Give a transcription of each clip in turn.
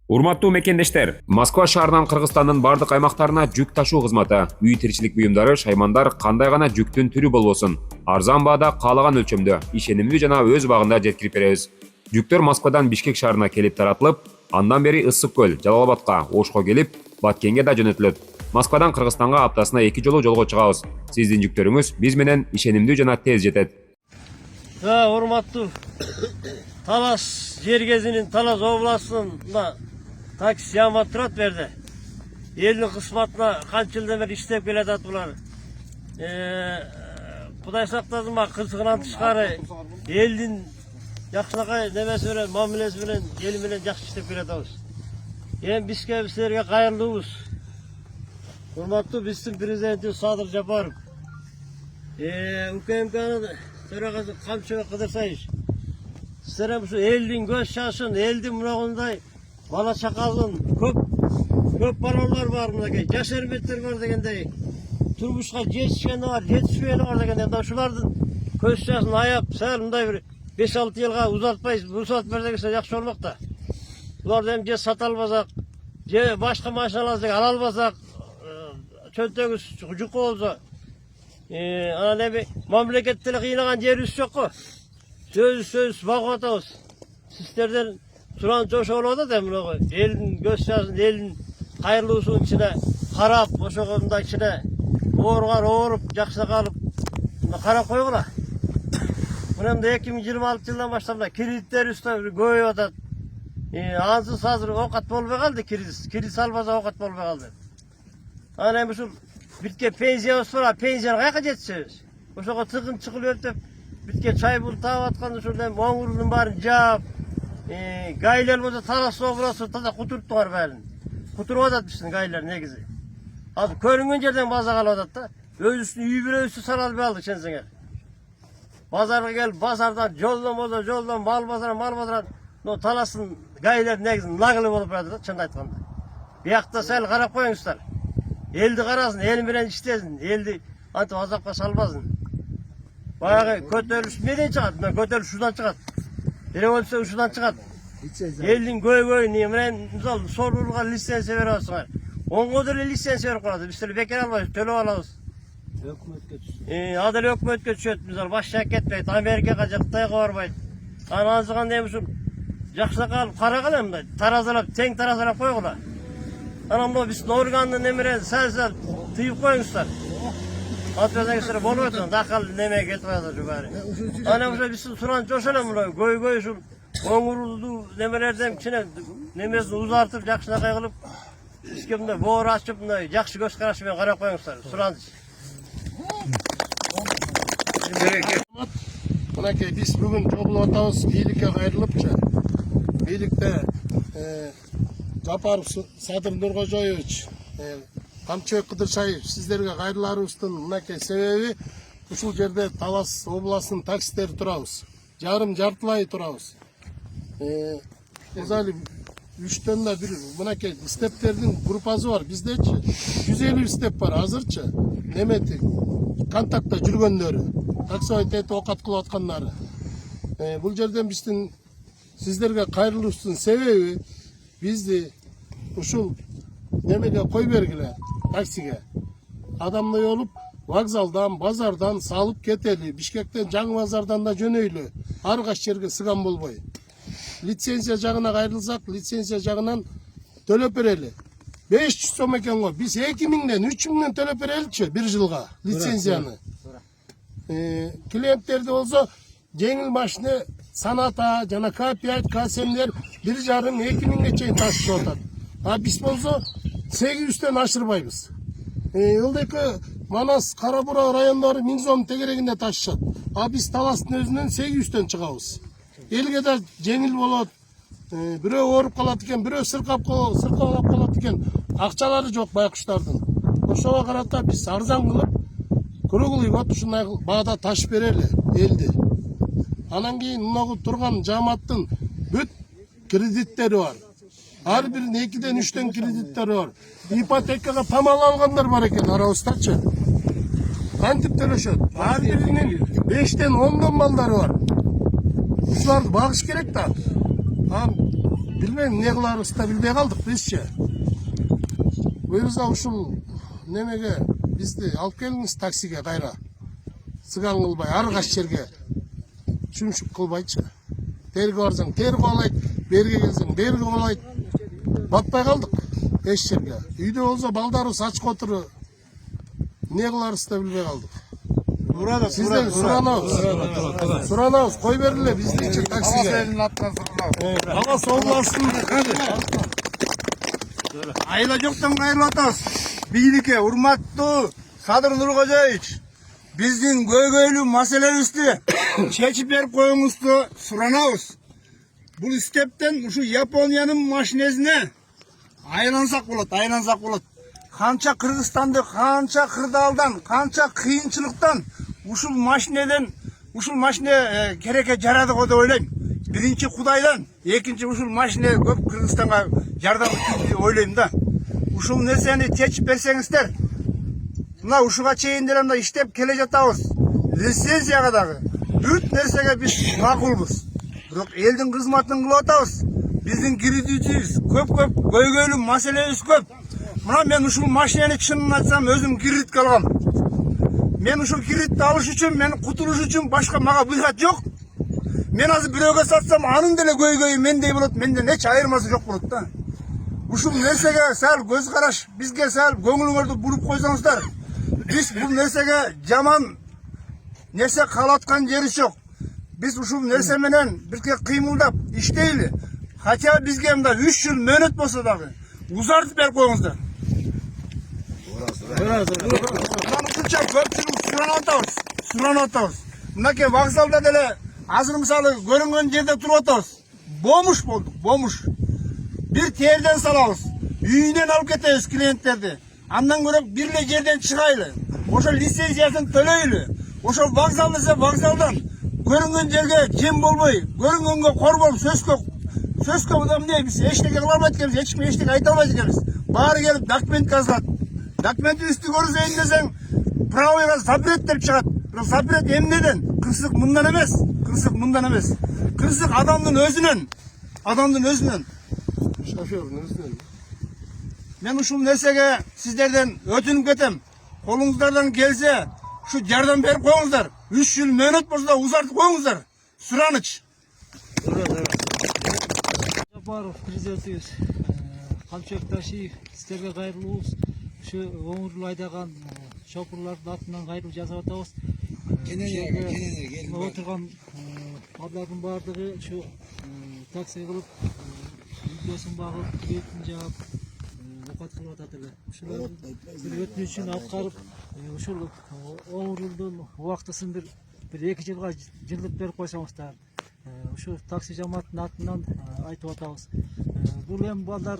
Урматтуу мекендештер, Москва шаарынан Кыргызстандын бардык аймактарына жүк ташуу кызматы, үй тиричилик буюмдары, шаймандар кандай гана жүктүн түрү болбосун, арзан баада каалаган өлчөмдө, ишенимдүү жана өз убагында жеткирип беребиз. Жүктөр Москвадан Бишкек шаарына келип таратылып, андан бери Ысык көл, Жалал Абадка, Ошко келип, Баткенге да жөнөтүлөт. Москвадан Кыргызстанга аптасына 2 жолу жолго чыгабыз. Сиздин жүктөрүңүз биз менен ишенимдүү жана тез жетет. Урматтуу Талас жергезинин Талас областында такси ямат турат берди. Элдин кысматына канча жылдан бери иштеп келатат булар. Кудай сактасын, кызыгынан тышкары элдин жакшынакай немеси менен, мамилеси менен, эл менен жакшы иштеп келатабыз. Эми бизге силерге кайрылуубуз. Урматтуу биздин президентибиз Садыр Жапаров. УКМКнын төрагасы Камчыбек Кыдырсаевич. Сіздер ушу элдин көз жашын, элдин мынагындай бала чакалын, көп балалар бар мынакей, жаш эрметтер бар дегендей, турмушка жетишкени бар, жетишпегени бар дегендей, ушулардын көз жашын аяп, сәл мындай бир 5-6 жылга узартпайбыз, уруксат бер дегенсе жакшы болмок да. Буларды эми же сата албасак, же башка машиналарды ала албасак, чөнтөгүбүз жука болсо, анан эми мамлекетте эле кыйнаган жерибиз жокко. Сөз багып атабыз. Сиздерден сураныч ошо болуп атат эми мына элдин көз жашын, элдин кайрылуусунун ичине карап, ошого мындай ичине ооруп, жакшы калып карап койгула. Мына 2026 жылдан баштап кредиттерибиз да көбөйүп атат. Ансыз азыр оокат болбой калды, кредит салбаса оокат болбой калды. Анан эми ушул битке пенсиябыз бар, пенсияны каяка жеткизебиз? Ошого тыгын чыгылып деп битке чай бул таап атканда ушул оңурунун баарын жаап, гайлер болсо Талас областы таза кутуруптуңар баарын. Кутуруп атат биздин гайлер негизи. Азыр көрүнгөн жерден база калып атат да. Өзүбүздүн үй бүлөбүздү сара албай алдык ченсеңер. Базарга келип, базардан жолдон мал базардан, но Таластын гайлер негизи нагылы болуп атат да, чынын айтканда. Биякта сәл карап коюңуздар. Элди карасын, эл менен иштесин, элди антип азапка салбасын. Баягы көтөрүлүш менен чыгат, мына көтөрүлүш ушудан чыгат. Революция ушудан чыгат. Элдин көйгөйүн менен мисалы сорууга лицензия берип атсыңар. Онго деле лицензия берип коет. Биз деле бекер албайбыз, төлөп алабыз. Өкмөткө түшөт. Ал деле өкмөткө түшөт. Мисалы башка кетпейт, Америкага же Кытайга барбайт. Анан азырганда эми ушул жакшы калып карагыла мындай, таразалап, тең таразалап койгула. Анан бул биздин органдын немерен сәл тыйып коюңуздар. Атпасаңыздар болуп атат, дакал неме кетип атат ушу баары. Анан ошо биздин сураныч ошо эле мына көйгөй ушул оңурулду немелерден кичине немесин узартып, жакшынакай кылып, бизге мындай боор ачып, мындай жакшы көз караш менен карап коюңуздар. Сураныч. Мынакей биз бүгүн жобулуп атабыз, бийликке кайрылыпчы. Бийликте Жапаров Садыр Нуркожоевич, Камчыбек Кыдырсаев, сиздерге кайрыларыбыздын мынакей себеби ушул жерде Талас областынын таксистери турабыз. Жартылай турабыз. Мисалы 3төн да бир мынакей стептердин группасы бар. Биздечи 150 степ бар азырчы. Немети контактта жүргөндөрү, таксовать этип оокат кылып аткандары. Бул жерден биздин сиздерге кайрылуубуздун себеби бизди ушул немеге кой бергиле, таксиге. Адамдай болуп, вокзалдан, базардан салып кетели, Бишкектен жаңы базардан да жөнөйлү. Ар кайсы жерге сыган болбой. Лицензия жагына кайрылсак, лицензия жагынан төлөп берели. 500 сом экен го. Биз 2000ден 3000ден төлөп береличи бир жылга лицензияны. Клиенттерди болсо жеңил машина Саната жана К5, К7лер 1,5-2 чейин ташып атат. А биз болсо 800ден ашырбайбыз. Ылдыйкы Манас, Карабура райондору 1000 сом тегерегинде ташышат. А биз Таластын өзүнөн 800ден чыгабыз. Элге да жеңил болот. Бирөө ооруп калат экен, бирөө сыркап калат экен. Акчалары жок байкуштардын. Ошого карата биз арзан кылып, круглый год ушундай баада ташып берели элди. Анан кийин мына турган жамааттын бүт кредиттери бар. Ар биринин 2ден 3ден кредиттери бар. Ипотекага тамал алгандар бар экен арабыздачы. Кантип төлөшөт? Ар биринин 5ден 10дон балдары бар. Ушуларды багыш керек да. Bilmem ne kılarız da bilmeye kaldık bizce. Buyursa uşul nemege bizdi alıp geliniz taksiге kayra. Sıgan kılbay, argaç yerge. Şumşuk kılbayçı. Terge varsan terge olaydı, berge gelsen berge olaydı. Batpay kaldık eş yerge. Үйde olsa baldarı saç koturu ne kılarız da bilmeye kaldık. Burada Sizden Suranavuz koy verirler bizde için taksiye. Hava soğumasın. Ayla жоқтан қайырлы атас. Бийликке урматтуу Садыр Нуркожоевич, биздин көйгөйлүү маселебизди чечип берип коюңузду суранабыз. Бул стептен ушу Япониянын машинесине айлансак болот. Канча Кыргызстанды, канча кырдаалдан, канча кыйынчылыктан ушул машине керекке жарады го деп ойлойм. Биринчи Кудайдан, экинчи ушул машине көп Кыргызстанга жардам тийди деп ойлойм да. Ушул нерсени чечип берсеңиздер, мына ушуга чейин деле мына иштеп келе жатабыз. Лицензияга дагы бүт нерсеге биз макулбуз. Бирок элдин кызматын кылып атабыз. Биздин киритүүбүз көп көйгөйлүү маселебиз көп. Мына мен ушул машинени чынын айтсам өзүм кредитке алгам. Мен ушул кредитти алыш үчүн, мен кутулуш үчүн башка мага выход жок. Мен азыр бирөөгө сатсам, анын деле көйгөйү мендей болот, менден эч айырмасы жок болот да. Ушул нерсеге сал көз караш, бизге сал көңүлүңөрдү буруп койсоңуздар. Биз бул нерсеге жаман нерсе калып аткан жери жок. Биз ушул нерсе менен бирге кыймылдап иштейли. Хотя бизге мында 3 жыл мөөнөт болсо дагы узартып берип коюңуздар. Ушунча көпчүлүк суранып атабыз. Мынакей вокзалда деле азыр мисалы көрүнгөн жерде туруп атабыз. Бомуш болдук, бомуш. Бир терден салабыз. Үйүнөн алып кетебиз клиенттерди. Андан көрөк бир эле жерден чыгайлы. Ошо лицензиясын төлөйлү. Ошо вокзал десе вокзалдан көрүнгөн жерге жем болбой, көрүнгөнгө кор болуп сөзкө мына эмне биз эчтеке кыла албайт экенбиз, эч ким эчтеке айта албайт экенбиз. Баары келип документ жазылат. Документибизди көрсөйүн десең, правойго запрет деп чыгат. Бирок запрет эмнеден? Кырсык мындан эмес. Кырсык адамдын өзүнөн. Şoförün özünden. Мен ушул нерсеге сиздерден өтүнүп кетем. Колуңуздардан келсе, ушу жардам берип коюңуздар. 3 жыл мөөнөт болсо да узартып коюңуздар. Сураныч. Жапаров президентибиз Камчыбек Ташиев сиздерге кайрылуубуз. Ушу өңүрлүү айдаган шопурлардын атынан кайрылуу жасап атабыз. Отурган балдардын баардыгы ушу такси кылып, видеосун багып, кредитин жаап, окат кылып атат эле. Ушулардын бир өтүнүчүн алып карып, ушул өңүрүлдүн убактысын бир 2 жылга жылдык берип койсоңуздар. Ушу такси жамааттын атынан айтып атабыз. Бул эми балдар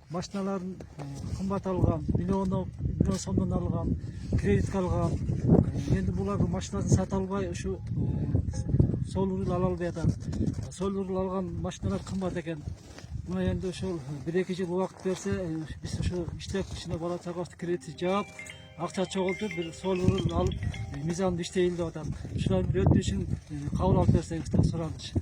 машиналарын кымбат алган, миллион сомдон алган, кредитке алган. Энди булардын машинасын сата албай ушу сол урул ала албай атат. Сол урул алган машиналар кымбат экен. Мына энди ушул 1-2 жыл убакыт берсе, биз ушу иштеп, ичине бала чагабызды кредит жаап, акча чогултуп, бир сол урул алып, мыйзамды иштейли деп атат. Ушулардын бир өтүнүчүн кабыл алып берсеңиздер, сураныч.